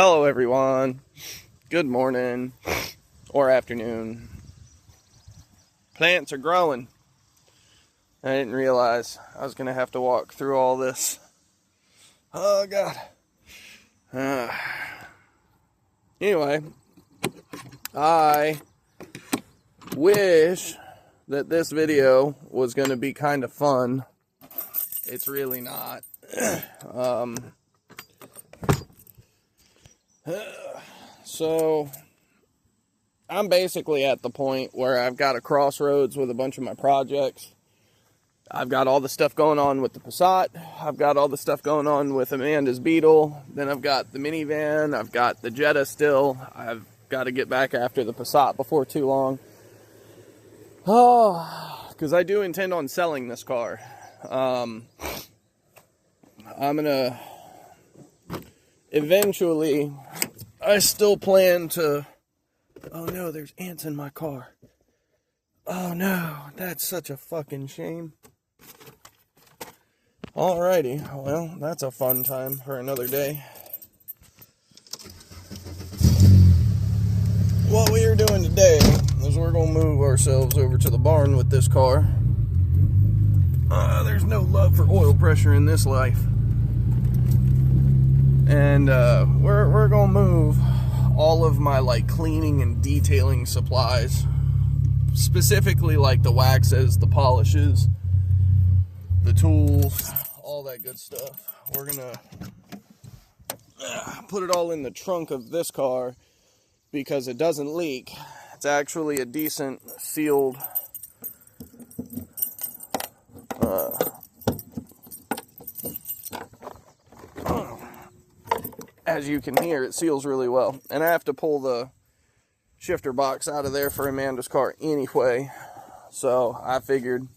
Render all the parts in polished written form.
Hello everyone, good morning or afternoon. Plants are growing. I didn't realize I was going to have to walk through all this. Oh God. Anyway, I wish that this video was going to be kind of fun. It's really not. So I'm basically at the point where I've got a crossroads with a bunch of my projects. I've got all the stuff going on with the Passat. I've got all the stuff going on with Amanda's Beetle. Then I've got the minivan. I've got the Jetta still. I've got to get back after the Passat before too long. Oh, because I do intend on selling this car. I'm gonna eventually. I still plan to. Oh no, there's ants in my car. Oh no, that's such a fucking shame. Alrighty, well, that's a fun time for another day. What we are doing today is we're going to move ourselves over to the barn with this car. There's no love for oil pressure in this life. And we're going to move all of my cleaning and detailing supplies. Specifically the waxes, the polishes, the tools, all that good stuff. We're gonna put it all in the trunk of this car because it doesn't leak. It's actually a decent sealed as you can hear, it seals really well. And I have to pull the shifter box out of there for Amanda's car anyway. So I figured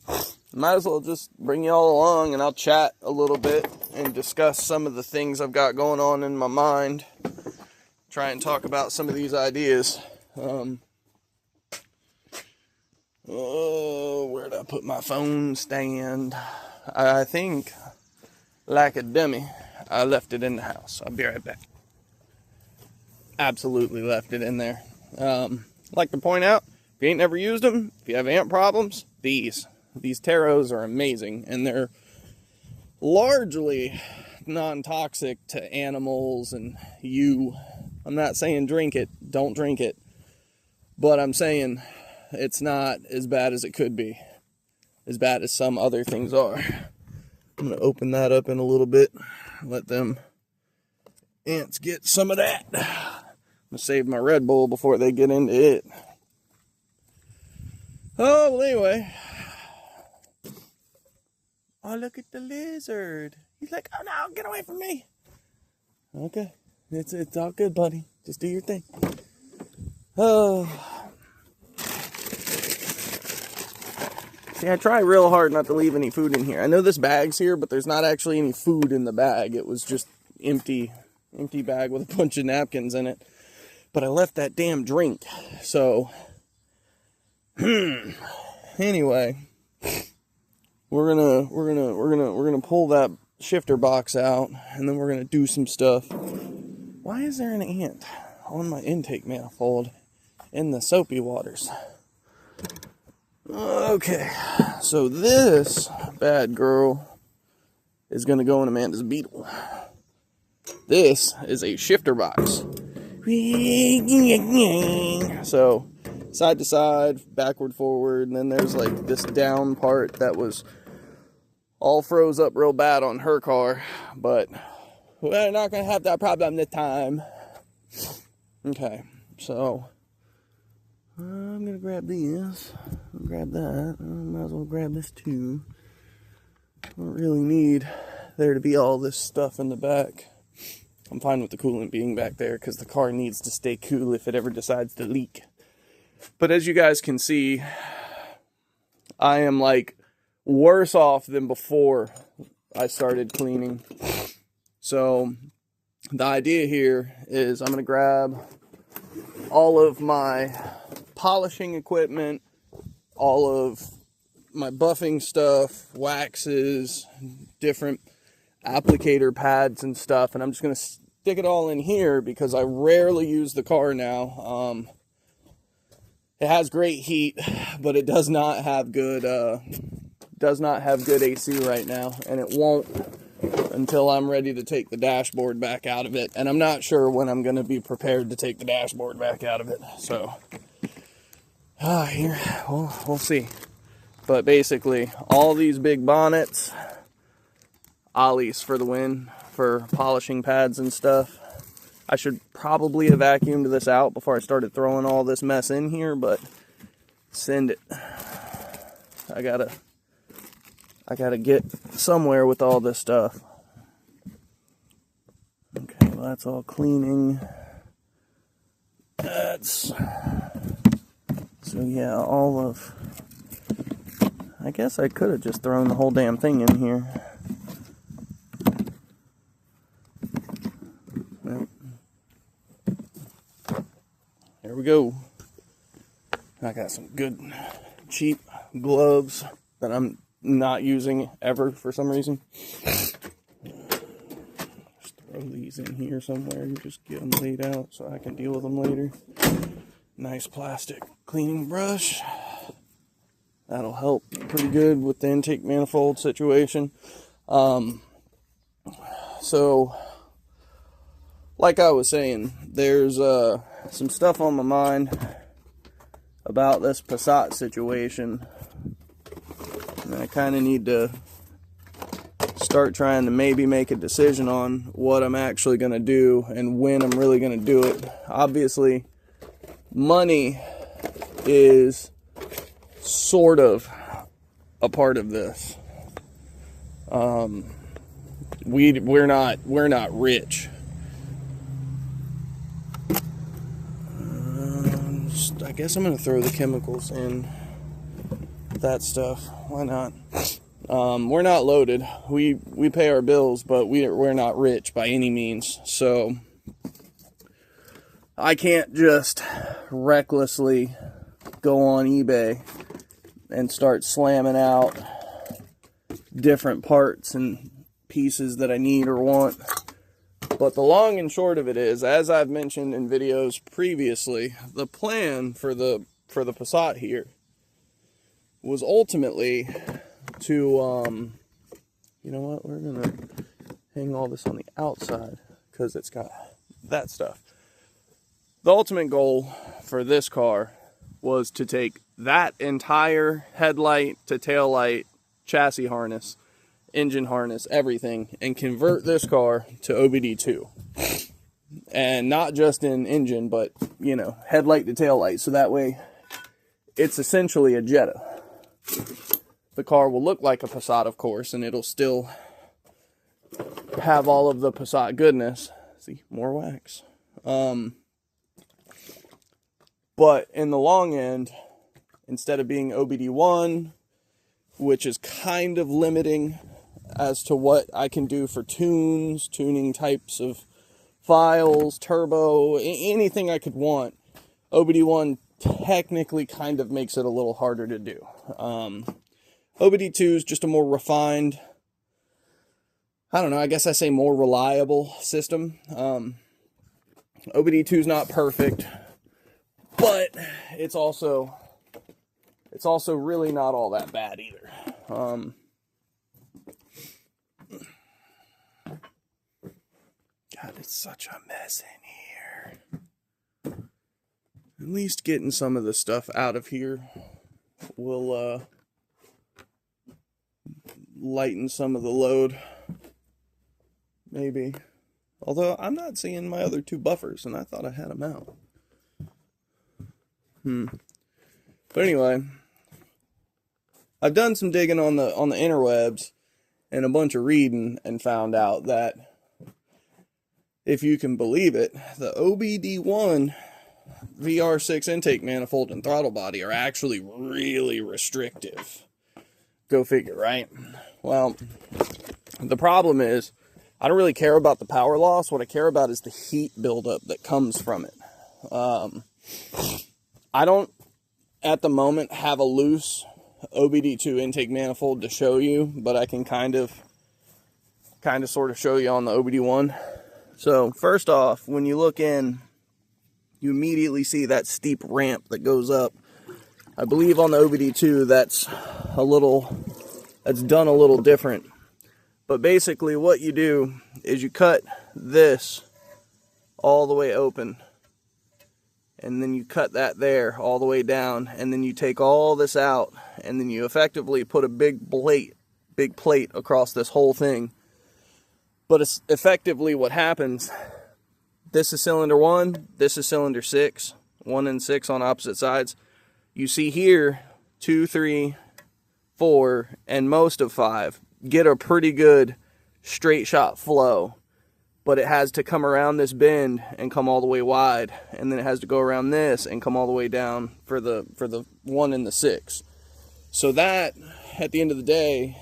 might as well just bring you all along and I'll chat a little bit and discuss some of the things I've got going on in my mind. Try and talk about some of these ideas. Where'd I put my phone stand? I think, like a dummy, I left it in the house. I'll be right back. Absolutely left it in there. Like to point out, if you ain't never used them, if you have ant problems, these taros are amazing, and they're largely non-toxic to animals and you. I'm not saying drink it, don't drink it, but I'm saying it's not as bad as it could be, as bad as some other things are. I'm going to open that up in a little bit, let them ants get some of that. I'm going to save my Red Bull before they get into it. Oh, well, anyway. Oh, look at the lizard. He's like, oh no, get away from me. Okay. It's all good, buddy. Just do your thing. Oh. See, I try real hard not to leave any food in here. I know this bag's here, but there's not actually any food in the bag. It was just empty bag with a bunch of napkins in it. But I left that damn drink. So anyway, we're gonna pull that shifter box out, and then we're gonna do some stuff. Why is there an ant on my intake manifold in the soapy waters? Okay, so this bad girl is gonna go in Amanda's Beetle. This is a shifter box. So side to side, backward, forward, and then there's this down part that was all froze up real bad on her car, but we're not gonna have that problem this time. Okay, so I'm gonna grab these. I'll grab that. I might as well grab this too. I don't really need there to be all this stuff in the back. I'm fine with the coolant being back there because the car needs to stay cool if it ever decides to leak. But as you guys can see, I am worse off than before I started cleaning. So the idea here is I'm going to grab all of my polishing equipment, all of my buffing stuff, waxes, different applicator pads and stuff, and I'm just going to stick it all in here because I rarely use the car now. It has great heat, but it does not have good AC right now, and it won't until I'm ready to take the dashboard back out of it. And I'm not sure when I'm going to be prepared to take the dashboard back out of it. So, here, we'll see. But basically, all these big bonnets, ollies for the win, for polishing pads and stuff. I should probably have vacuumed this out before I started throwing all this mess in here, but send it. I gotta get somewhere with all this stuff. Okay, well, that's all cleaning. So yeah, I guess I could have just thrown the whole damn thing in here. There we go. I got some good cheap gloves that I'm not using ever for some reason. Just throw these in here somewhere and just get them laid out so I can deal with them later. Nice plastic cleaning brush. That'll help pretty good with the intake manifold situation. So, like I was saying, there's some stuff on my mind about this Passat situation. And I kind of need to start trying to maybe make a decision on what I'm actually going to do and when I'm really going to do it. Obviously, money is sort of a part of this. We're not rich. I guess I'm gonna throw the chemicals in that stuff. Why not? We're not loaded. We pay our bills, but we're not rich by any means. So I can't just recklessly go on eBay and start slamming out different parts and pieces that I need or want. But the long and short of it is, as I've mentioned in videos previously, the plan for the Passat here was ultimately to, you know what, we're going to hang all this on the outside because it's got that stuff. The ultimate goal for this car was to take that entire headlight to taillight, chassis harness, engine harness, everything, and convert this car to OBD2. And not just in engine, but, you know, headlight to taillight. So that way, it's essentially a Jetta. The car will look like a Passat, of course, and it'll still have all of the Passat goodness. See, more wax. But in the long end, instead of being OBD1, which is kind of limiting as to what I can do for tuning types of files, turbo, anything I could want, OBD1 technically kind of makes it a little harder to do. OBD2 is just a more refined, I don't know, I guess I say more reliable system. OBD2 is not perfect, but it's also really not all that bad either. God, it's such a mess in here. At least getting some of the stuff out of here will lighten some of the load. Maybe. Although I'm not seeing my other two buffers, and I thought I had them out. But anyway, I've done some digging on the interwebs and a bunch of reading and found out that, if you can believe it, the OBD1 VR6 intake manifold and throttle body are actually really restrictive. Go figure, right? Well, the problem is, I don't really care about the power loss. What I care about is the heat buildup that comes from it. I don't, at the moment, have a loose OBD2 intake manifold to show you, but I can kind of sort of show you on the OBD1. So first off, when you look in, you immediately see that steep ramp that goes up. I believe on the OBD2 that's done a little different. But basically what you do is you cut this all the way open. And then you cut that there all the way down. And then you take all this out. And then you effectively put a big plate across this whole thing. But it's effectively what happens. This is cylinder 1. This is cylinder 6. 1 and 6 on opposite sides. You see here 2, 3, 4, and most of 5 get a pretty good straight shot flow, but it has to come around this bend and come all the way wide, and then it has to go around this and come all the way down for the 1 and the 6. So that, at the end of the day,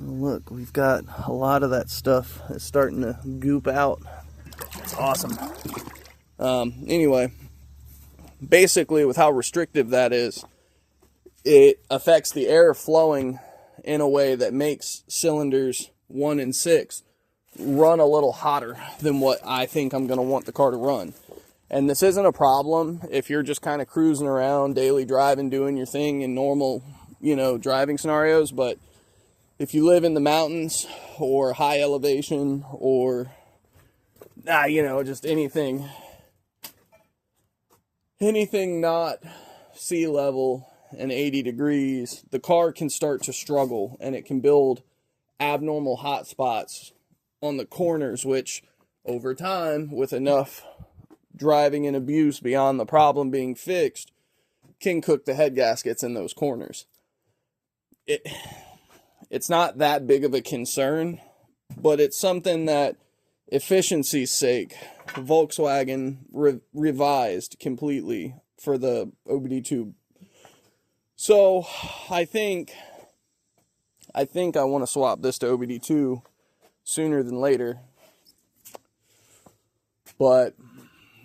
look, we've got a lot of that stuff that's starting to goop out. It's awesome. Anyway, basically with how restrictive that is, it affects the air flowing in a way that makes cylinders 1 and 6 run a little hotter than what I think I'm going to want the car to run. And this isn't a problem if you're just kind of cruising around, daily driving, doing your thing in normal, driving scenarios. But if you live in the mountains or high elevation or, just anything not sea level and 80 degrees, the car can start to struggle and it can build abnormal hot spots on the corners, which over time, with enough driving and abuse beyond the problem being fixed, can cook the head gaskets in those corners. It's not that big of a concern, but it's something that, efficiency's sake, Volkswagen revised completely for the OBD2. So I think I want to swap this to OBD2 sooner than later, but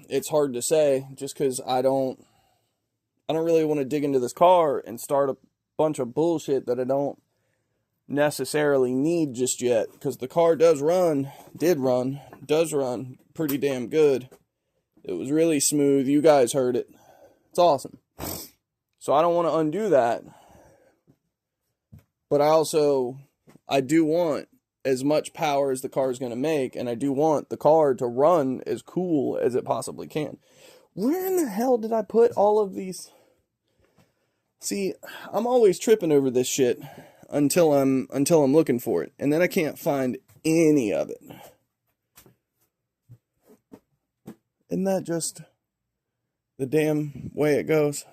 it's hard to say just because I don't really want to dig into this car and start a bunch of bullshit that I don't necessarily need just yet, because the car does run pretty damn good. It was really smooth. You guys heard it. It's awesome. So I don't want to undo that, but I do want as much power as the car is going to make, and I do want the car to run as cool as it possibly can. Where in the hell did I put all of these? See, I'm always tripping over this shit until I'm looking for it, and then I can't find any of it. Isn't that just the damn way it goes?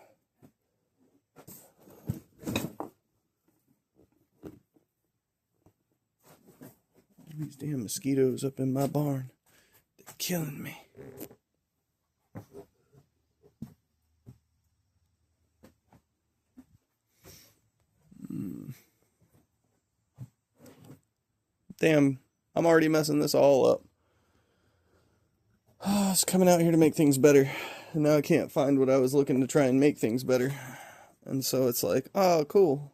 These damn mosquitoes up in my barn, they're killing me. Damn, I'm already messing this all up. I was coming out here to make things better, and now I can't find what I was looking to try and make things better. And so it's like, oh, cool.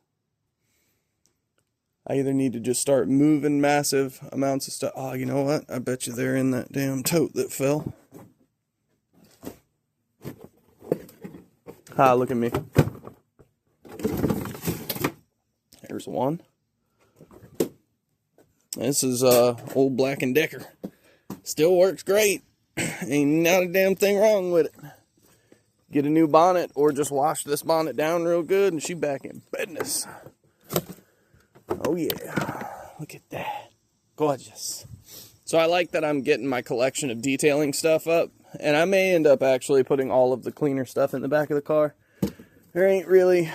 I either need to just start moving massive amounts of stuff. Oh, you know what? I bet you they're in that damn tote that fell. Ah, look at me. There's one. This is old Black & Decker. Still works great. Ain't not a damn thing wrong with it. Get a new bonnet or just wash this bonnet down real good and she back in business. Oh yeah. Look at that. Gorgeous. So I like that I'm getting my collection of detailing stuff up, and I may end up actually putting all of the cleaner stuff in the back of the car. There ain't really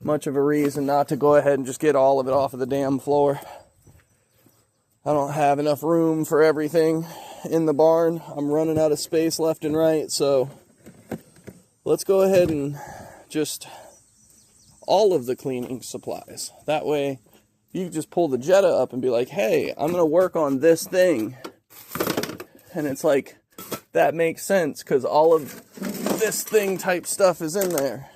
much of a reason not to go ahead and just get all of it off of the damn floor. I don't have enough room for everything in the barn. I'm running out of space left and right, so let's go ahead and just all of the cleaning supplies. That way you can just pull the Jetta up and be like, hey, I'm going to work on this thing. And it's like, that makes sense because all of this thing type stuff is in there.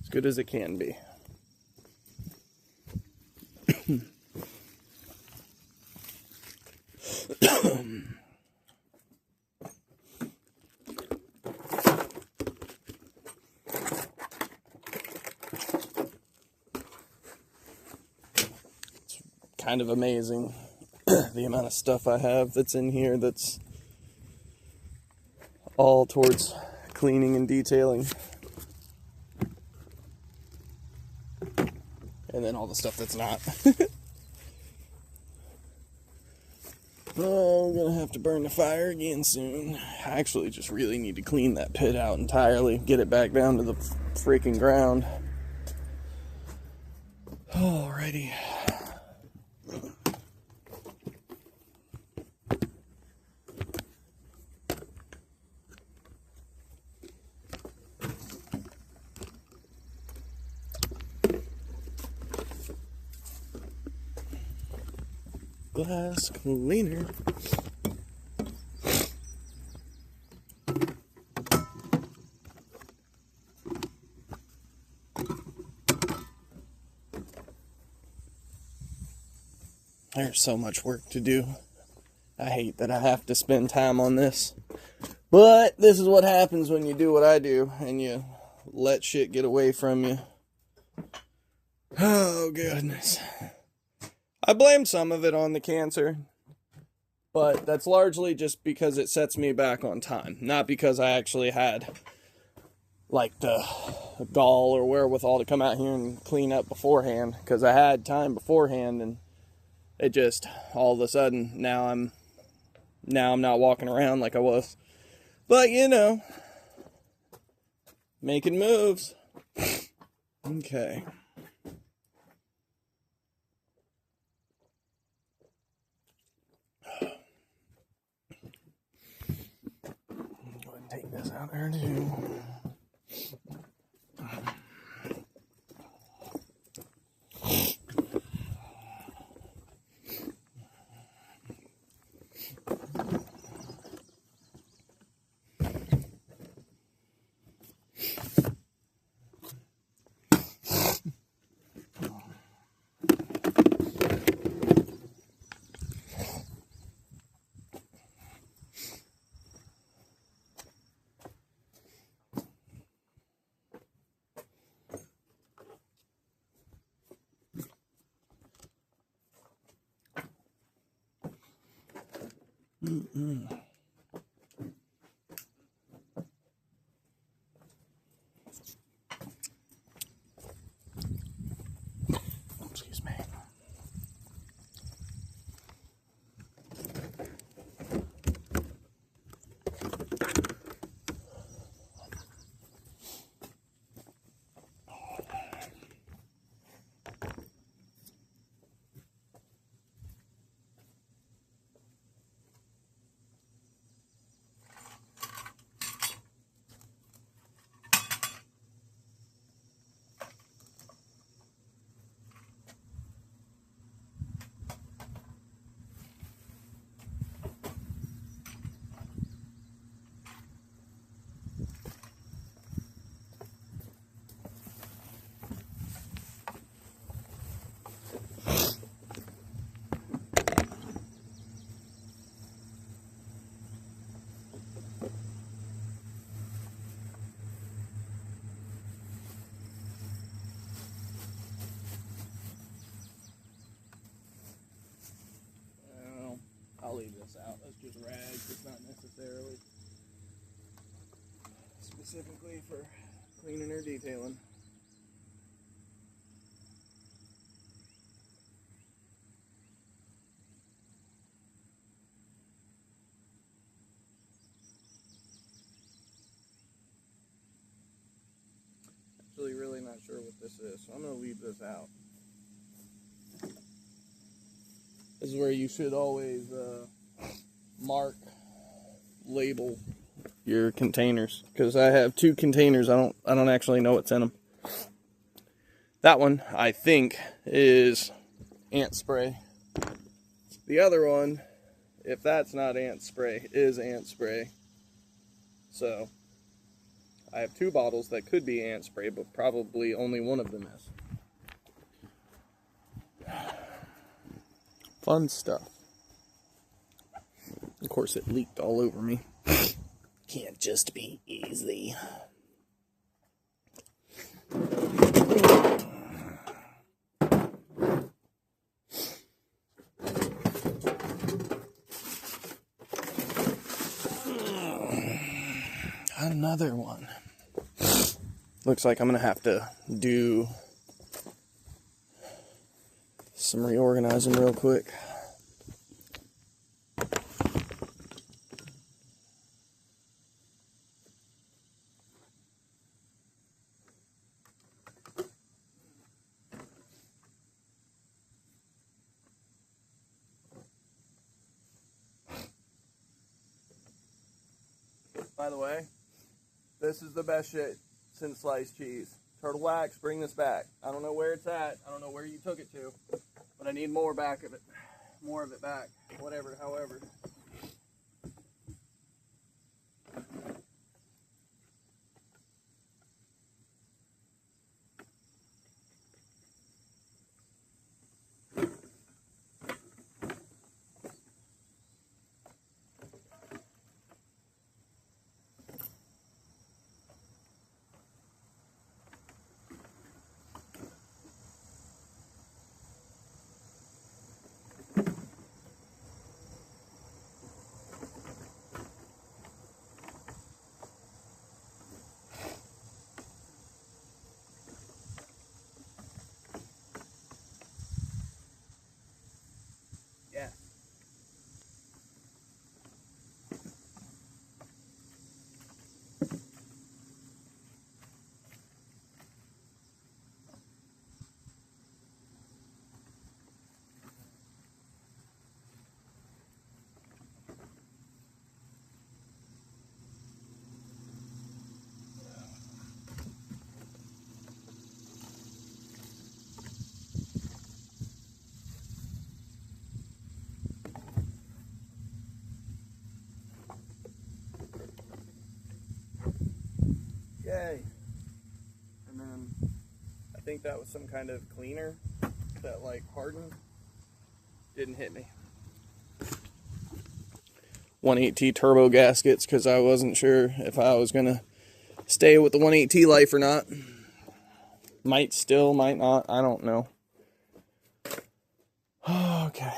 As good as it can be. It's kind of amazing the amount of stuff I have that's in here that's all towards cleaning and detailing. And then all the stuff that's not. Oh, I'm gonna have to burn the fire again soon. I actually just really need to clean that pit out entirely, get it back down to the freaking ground. Alrighty. Glass cleaner. There's so much work to do. I hate that I have to spend time on this. But this is what happens when you do what I do and you let shit get away from you. Oh, goodness. I blame some of it on the cancer, but that's largely just because it sets me back on time, not because I actually had like the gall or wherewithal to come out here and clean up beforehand, because I had time beforehand, and it just all of a sudden now I'm not walking around like I was. But you know, making moves. Okay. Take this out there too. Excuse me. I'll leave this out. That's just rags. It's not necessarily specifically for cleaning or detailing. Actually, really not sure what this is, so I'm going to leave this out. This is where you should always mark, label your containers, because I have 2 containers. I don't actually know what's in them. That one I think is ant spray. The other one, if that's not ant spray, is ant spray. So I have 2 bottles that could be ant spray, but probably only one of them is. Fun stuff. Of course, it leaked all over me. Can't just be easy. Another one. Looks like I'm gonna have to do some reorganizing real quick. By the way, this is the best shit since sliced cheese. Turtle Wax, bring this back. I don't know where it's at. I don't know where you took it to, but I need more back of it. More of it back. Whatever, however. Yeah. Yay. And then I think that was some kind of cleaner that like hardened. Didn't hit me. 1.8T turbo gaskets because I wasn't sure if I was gonna stay with the 1.8T life or not. Might still, might not. I don't know. Okay.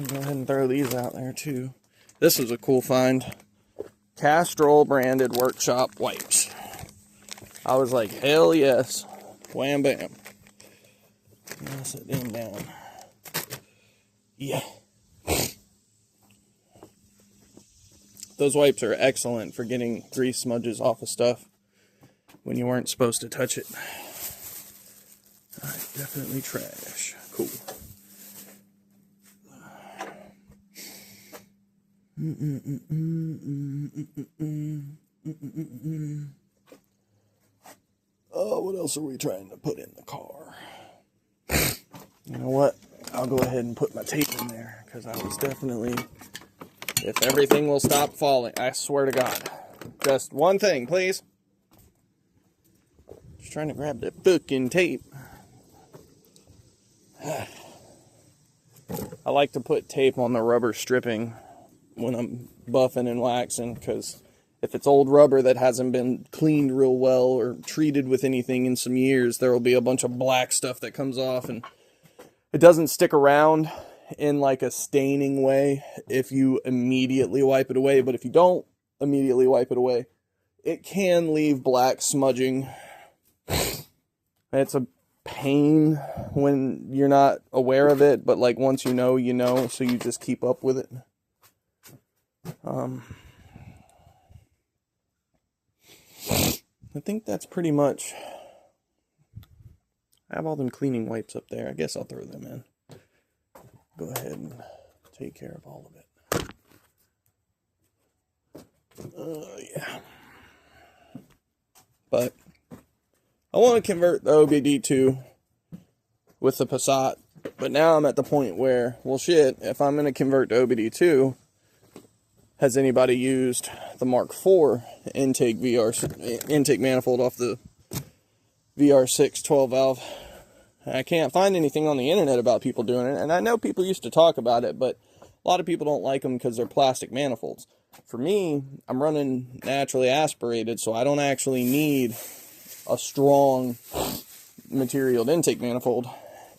Go ahead and throw these out there too. This was a cool find. Castrol branded workshop wipes. I was like, hell yes. Wham bam. I'll set them down. Yeah. Those wipes are excellent for getting grease smudges off of stuff when you weren't supposed to touch it. Alright, definitely trash. Cool. Oh, what else are we trying to put in the car? You know what? I'll go ahead and put my tape in there because I was definitely, if everything will stop falling, I swear to God. Just one thing, please. Just trying to grab the fucking tape. I like to put tape on the rubber stripping when I'm buffing and waxing, because if it's old rubber that hasn't been cleaned real well or treated with anything in some years, there will be a bunch of black stuff that comes off, and it doesn't stick around in like a staining way if you immediately wipe it away. But if you don't immediately wipe it away, it can leave black smudging. It's a pain when you're not aware of it, but like once you know, so you just keep up with it. I think that's pretty much. I have all them cleaning wipes up there. I guess I'll throw them in. Go ahead and take care of all of it. Yeah. But I want to convert the OBD2 with the Passat. But now I'm at the point where, well shit, if I'm going to convert to OBD2, has anybody used the Mark IV intake manifold off the VR6 12 valve. I can't find anything on the internet about people doing it, and I know people used to talk about it, but a lot of people don't like them because they're plastic manifolds. For me, I'm running naturally aspirated, so I don't actually need a strong materialed intake manifold.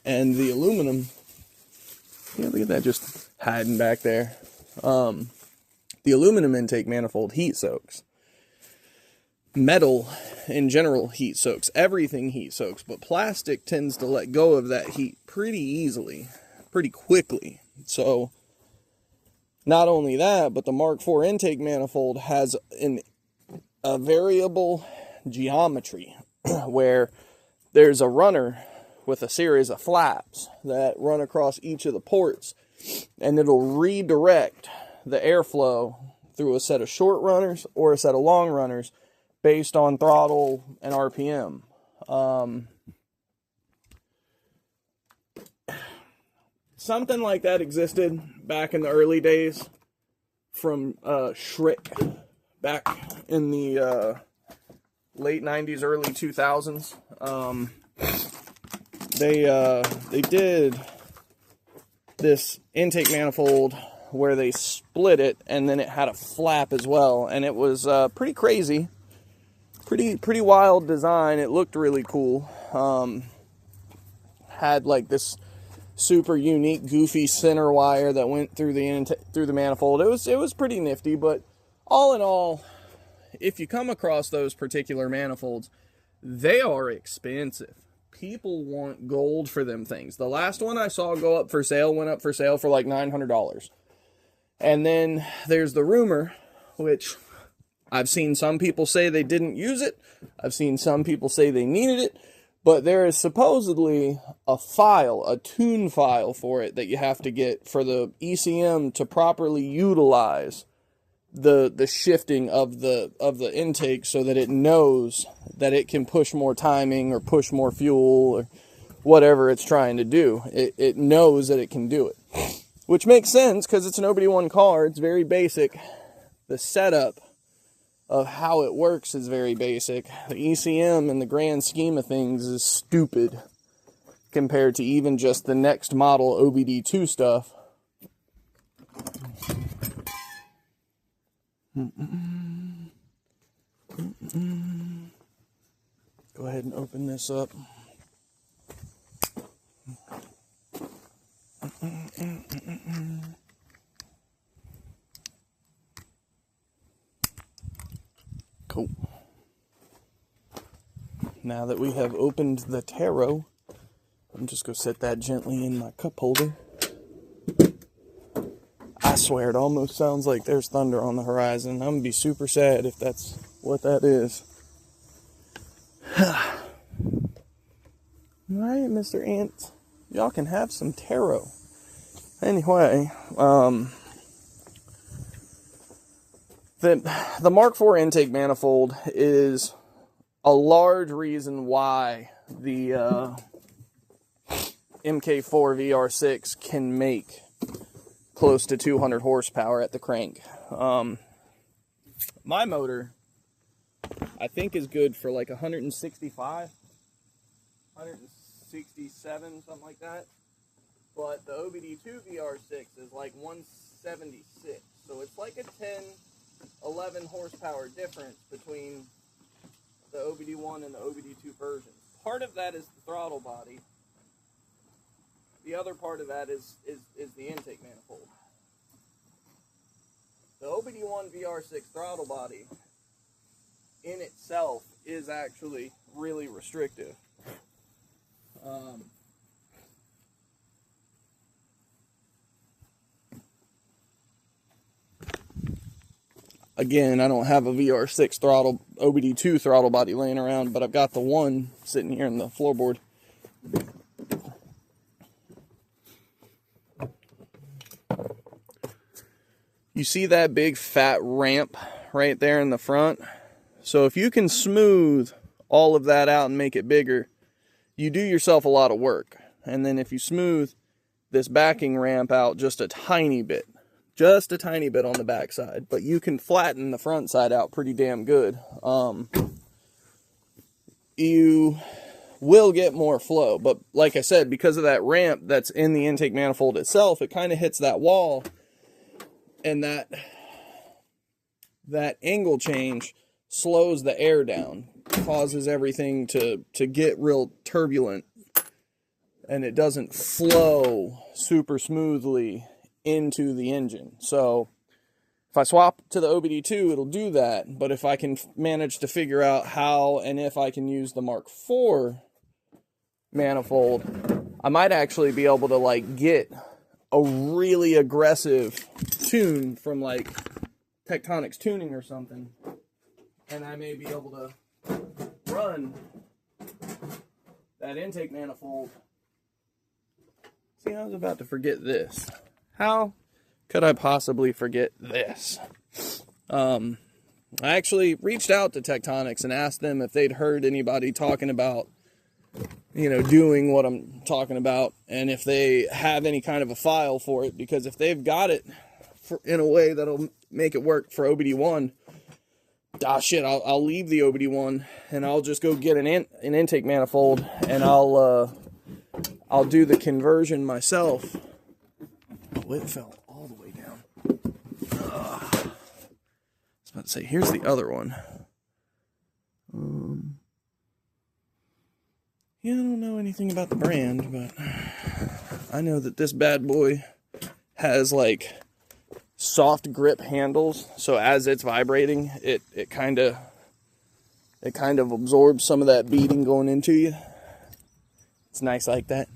And the aluminum, yeah, look at that just hiding back there. The aluminum intake manifold heat soaks. Metal, in general, heat soaks. Everything heat soaks, but plastic tends to let go of that heat pretty easily, pretty quickly. So, not only that, but the Mark IV intake manifold has a variable geometry where there's a runner with a series of flaps that run across each of the ports, and it'll redirect the airflow through a set of short runners or a set of long runners based on throttle and RPM. Something like that existed back in the early days from Schrick back in the late 90s, early 2000s. They did this intake manifold where they split it, and then it had a flap as well, and it was pretty crazy, pretty wild design. It looked really cool. Had like this super unique, goofy center wire that went through the manifold. It was pretty nifty, but all in all, if you come across those particular manifolds, they are expensive. People want gold for them things. The last one I saw go up for sale went up for sale for like $900. And then there's the rumor, which I've seen some people say they didn't use it. I've seen some people say they needed it. But there is supposedly a tune file for it that you have to get for the ECM to properly utilize the shifting of the intake so that it knows that it can push more timing or push more fuel or whatever it's trying to do. It knows that it can do it. Which makes sense because it's an OBD1 car. It's very basic. The setup of how it works is very basic. The ECM in the grand scheme of things is stupid compared to even just the next model OBD2 stuff. Go ahead and open this up. Cool. Now that we have opened the tarot, I'm just going to set that gently in my cup holder. I swear, it almost sounds like there's thunder on the horizon. I'm going to be super sad if that's what that is. Alright, Mr. Ant. Y'all can have some tarot. Anyway, the Mark IV intake manifold is a large reason why the MK4 VR6 can make close to 200 horsepower at the crank. My motor, I think, is good for like 165, 167, something like that. But the OBD2 VR6 is like 176. So it's like a 10, 11 horsepower difference between the OBD1 and the OBD2 versions. Part of that is the throttle body. The other part of that is the intake manifold. The OBD1 VR6 throttle body in itself is actually really restrictive. Again, I don't have a VR6 throttle, OBD2 throttle body laying around, but I've got the one sitting here in the floorboard. You see that big fat ramp right there in the front? So if you can smooth all of that out and make it bigger, you do yourself a lot of work. And then if you smooth this backing ramp out just a tiny bit, just a tiny bit on the back side, but you can flatten the front side out pretty damn good. You will get more flow, but like I said, because of that ramp that's in the intake manifold itself, it kind of hits that wall, and that angle change slows the air down, causes everything to get real turbulent, and it doesn't flow super smoothly into the engine. So if I swap to the OBD2, it'll do that, but if I can manage to figure out how and if I can use the Mark IV manifold, I might actually be able to like get a really aggressive tune from like Tectonic's tuning or something, and I may be able to run that intake manifold. See, I was about to forget this. How could I possibly forget this? I actually reached out to Tectonics and asked them if they'd heard anybody talking about, you know, doing what I'm talking about, and if they have any kind of a file for it, because if they've got it in a way that'll make it work for OBD1, shit, I'll leave the OBD1 and I'll just go get an intake manifold, and I'll do the conversion myself. Oh, it fell all the way down. I was about to say, here's the other one. Yeah, I don't know anything about the brand, but I know that this bad boy has like soft grip handles, so as it's vibrating, it kind of absorbs some of that beating going into you. It's nice like that.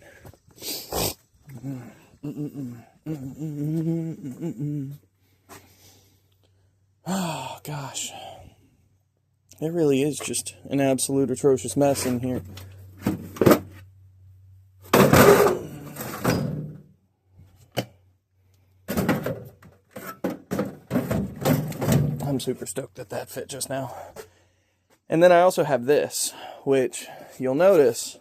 Oh gosh, it really is just an absolute atrocious mess in here. I'm super stoked that that fit just now. And then I also have this, which you'll notice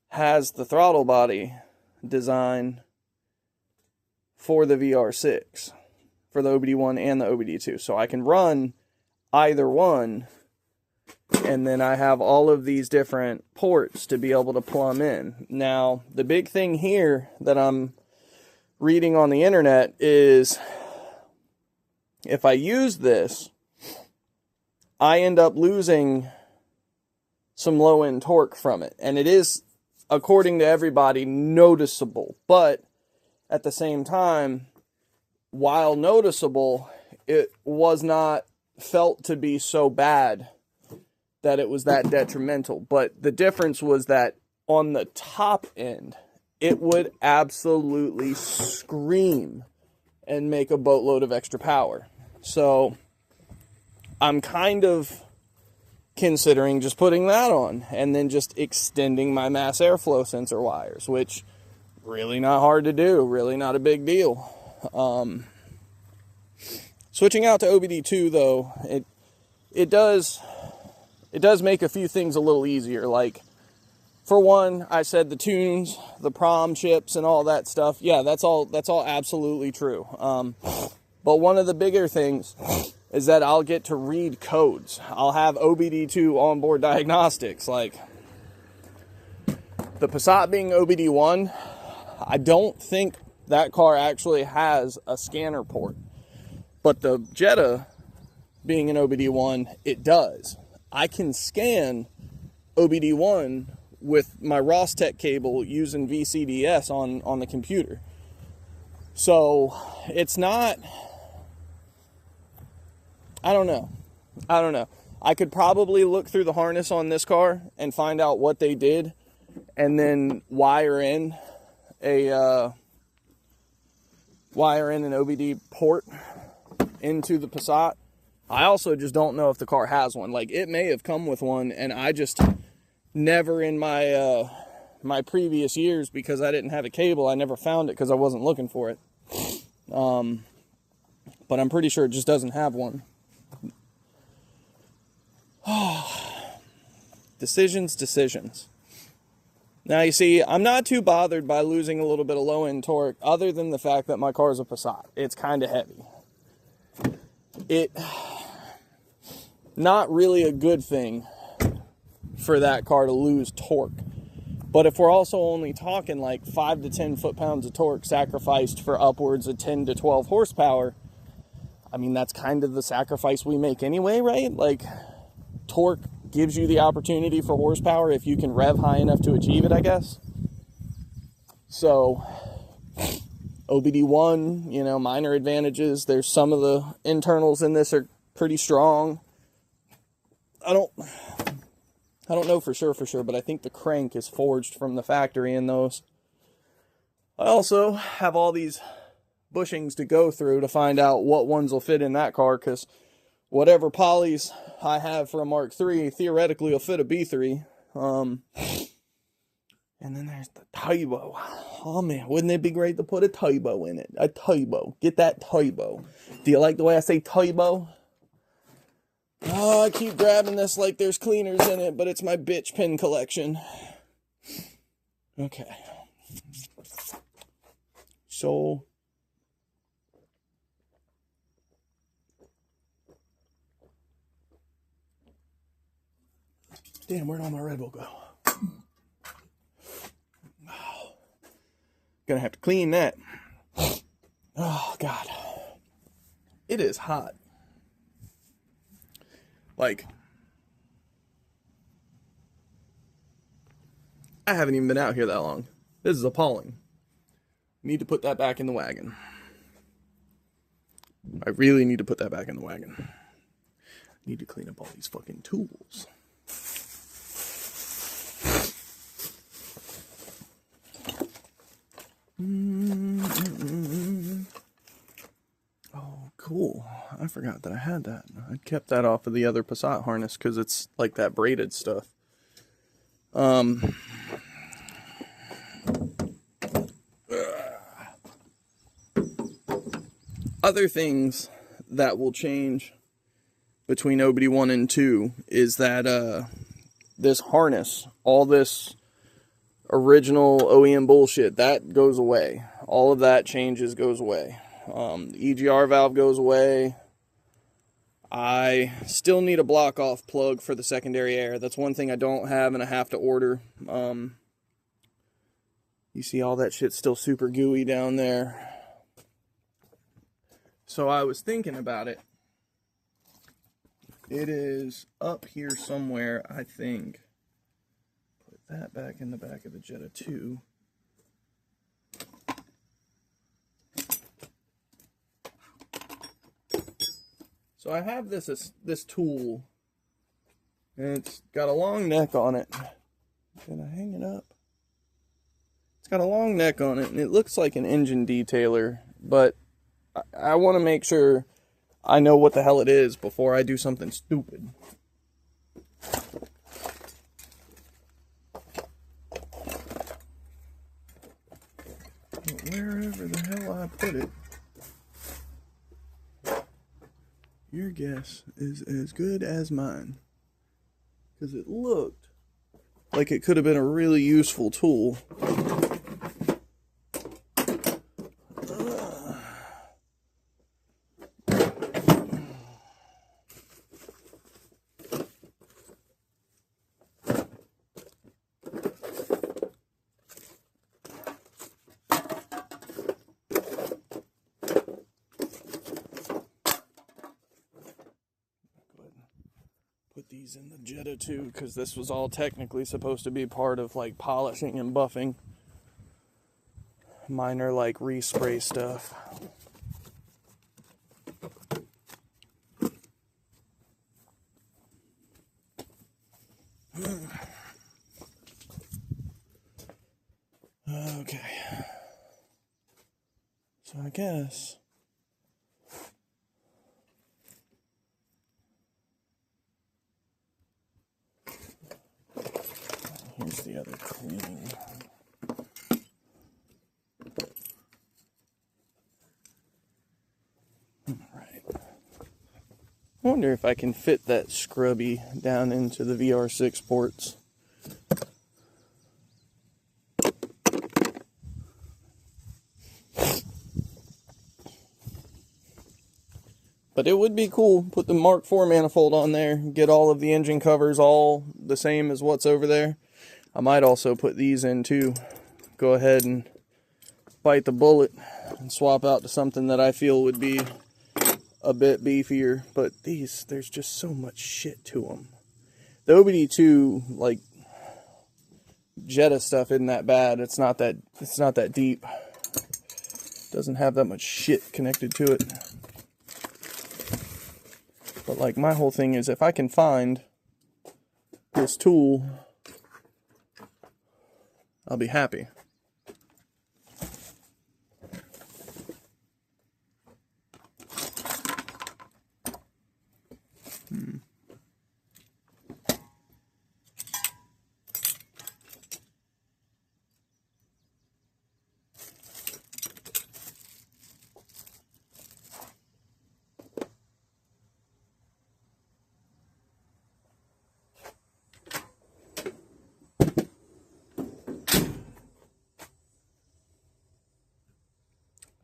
has the throttle body design for the VR6, for the OBD1 and the OBD2. So I can run either one, and then I have all of these different ports to be able to plumb in. Now, the big thing here that I'm reading on the internet is if I use this, I end up losing some low-end torque from it. And it is, according to everybody, noticeable. But at the same time, while noticeable, it was not felt to be so bad that it was that detrimental. But the difference was that on the top end, it would absolutely scream and make a boatload of extra power. So I'm kind of considering just putting that on and then just extending my mass airflow sensor wires, which really not hard to do, really not a big deal. Switching out to OBD2 though, it does make a few things a little easier. Like, for one, I said the tunes, the prom chips and all that stuff. Yeah, that's all absolutely true. But one of the bigger things is that I'll get to read codes. I'll have OBD2 onboard diagnostics. Like, the Passat being OBD1, I don't think that car actually has a scanner port. But the Jetta being an OBD1, it does. I can scan OBD1 with my Rostec cable using VCDS on the computer. So it's not, I don't know. I could probably look through the harness on this car and find out what they did and then wire in an OBD port into the Passat. I also just don't know if the car has one. Like, it may have come with one and I just never in my my previous years, because I didn't have a cable, I never found it because I wasn't looking for it. But I'm pretty sure it just doesn't have one. Decisions. Now you see, I'm not too bothered by losing a little bit of low-end torque, other than the fact that my car is a Passat. It's kind of heavy. Not really a good thing for that car to lose torque. But if we're also only talking like 5 to 10 foot-pounds of torque sacrificed for upwards of 10 to 12 horsepower, I mean, that's kind of the sacrifice we make anyway, right? Like, torque gives you the opportunity for horsepower if you can rev high enough to achieve it, I guess. So, OBD1, you know, minor advantages. There's some of the internals in this are pretty strong. I don't know for sure, but I think the crank is forged from the factory in those. I also have all these bushings to go through to find out what ones will fit in that car, because whatever polys I have for a Mark III theoretically will fit a B3. And then there's the turbo. Oh man, wouldn't it be great to put a turbo in it? A turbo. Get that turbo. Do you like the way I say turbo? Oh, I keep grabbing this like there's cleaners in it, but it's my bitch pin collection. Okay. So, damn, where'd all my Red Bull go? Gonna have to clean that. Oh, God. It is hot. Like, I haven't even been out here that long. This is appalling. Need to put that back in the wagon. I really need to put that back in the wagon. Need to clean up all these fucking tools. Oh, cool. I forgot that I had that. I kept that off of the other Passat harness because it's like that braided stuff. Other things that will change between OBD1 and 2 is that this harness, all this original OEM bullshit, that goes away. All of that changes, goes away. The EGR valve goes away. I still need a block off plug for the secondary air. That's one thing I don't have and I have to order. You see all that shit's still super gooey down there. So I was thinking about it. It is up here somewhere, I think. Put that back in the back of the Jetta 2. So I have this tool, and it's got a long neck on it. Can I hang it up? It's got a long neck on it, and it looks like an engine detailer, but I want to make sure I know what the hell it is before I do something stupid. But wherever the hell I put it, your guess is as good as mine. Because it looked like it could have been a really useful tool. Put these in the Jetta too, because this was all technically supposed to be part of like polishing and buffing. Minor like respray stuff. Okay. So I guess here's the other cleaning. Alright. I wonder if I can fit that scrubby down into the VR6 ports. But it would be cool, put the Mark IV manifold on there, get all of the engine covers all the same as what's over there. I might also put these in too. Go ahead and bite the bullet and swap out to something that I feel would be a bit beefier. But these, there's just so much shit to them. The OBD2, like, Jetta stuff isn't that bad. It's not that deep. Doesn't have that much shit connected to it. But like, my whole thing is, if I can find this tool, I'll be happy.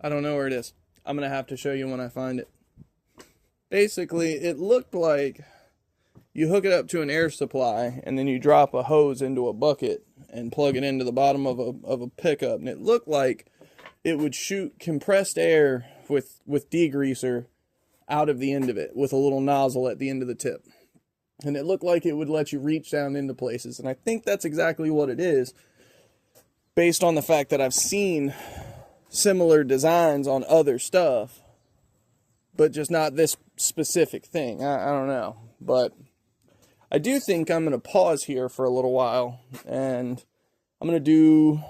I don't know where it is. I'm going to have to show you when I find it. Basically, it looked like you hook it up to an air supply and then you drop a hose into a bucket and plug it into the bottom of a pickup. And it looked like it would shoot compressed air with degreaser out of the end of it with a little nozzle at the end of the tip. And it looked like it would let you reach down into places. And I think that's exactly what it is, based on the fact that I've seen similar designs on other stuff, but just not this specific thing. I don't know. But I do think I'm going to pause here for a little while, and I'm going to do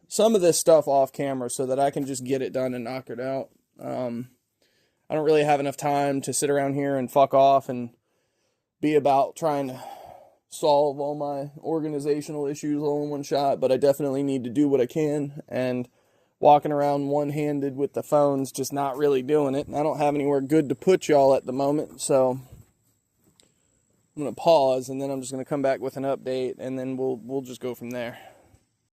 some of this stuff off camera so that I can just get it done and knock it out. I don't really have enough time to sit around here and fuck off and be about trying to solve all my organizational issues all in one shot, but I definitely need to do what I can, and walking around one-handed with the phone's just not really doing it. And I don't have anywhere good to put y'all at the moment, so I'm going to pause, and then I'm just going to come back with an update, and then we'll just go from there.